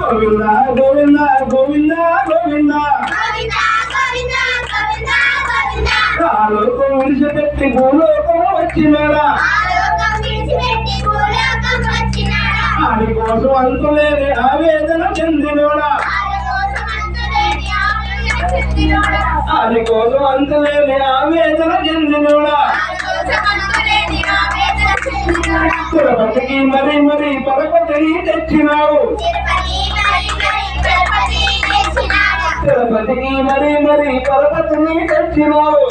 గోవింద గోవింద గోవింద గోవింద ఆలోకం విడిచిపెట్టి భూలోకం వచ్చినాడా ఆడి కోసం అంతులేని ఆవేదన చెందినోడా ఆడి కోసం అంతులేని ఆవేదన చెందినోడా తిరుపతికి మరి మరి పరపతిని తెచ్చినావు తిరుపతికి మరి మరి పరపతిని తెచ్చినావు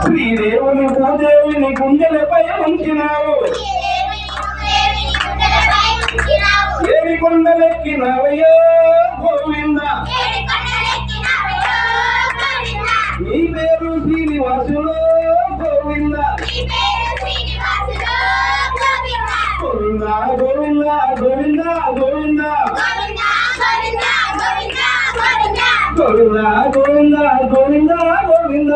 శ్రీదేవుని భూదేవిని గుండెలపై ఉంచినావు ఏవి కొండలెక్కినవయ్యో గోవింద నీ పేరు శ్రీనివాసులో గోవింద గోవింద గోవింద గోవింద గోవింద గోవింద గోవింద గోవింద గోవింద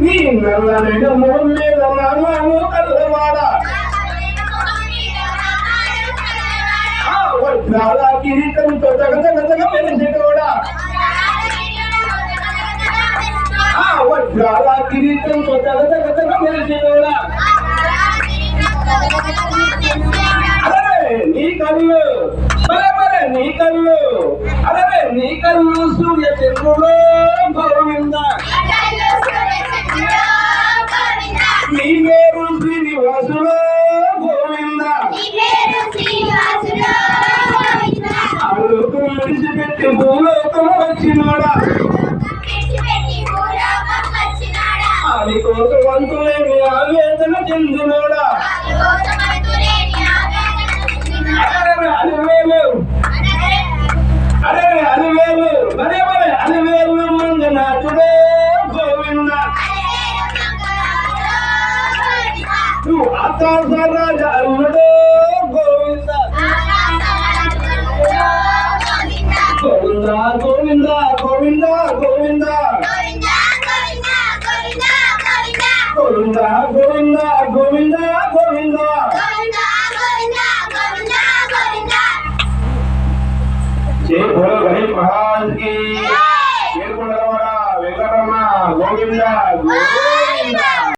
నీ నల్లనైన మొహం మీద నామాలు కల్లవాడ వజ్రాల కిరీటంతో జగజగజగ మెరిసేటోడా వజ్రాల కిరీటంతో జగజగజగ మెరిసేటోడా అరే నీ కళ్ళు మరే మరే నీ కళ్ళు అరే నీ కళ్ళు సూర్య చంద్రులో గోవింద నీ పేరు శ్రీనివాసులో గోవింద ఆలోకం విడిచిపెట్టి భూలోకం వచ్చినాడా ఆడి కోసం అంతులేని ఆవేదన చెందినోడా అలివేలు అరే అలివేలు మరే మరే అలివేలు మంజనాథుడే గోవింద నువ్వు ఆకాశ రాజ అల్లుడే గోవింద గోవింద గోవింద గోవింద గోవింద గోవింద గోవింద గోవింద గోవింద జై భోల గణేష్ మహారాజ్ की వెంకటరమణ వెంకటరమణ గోవింద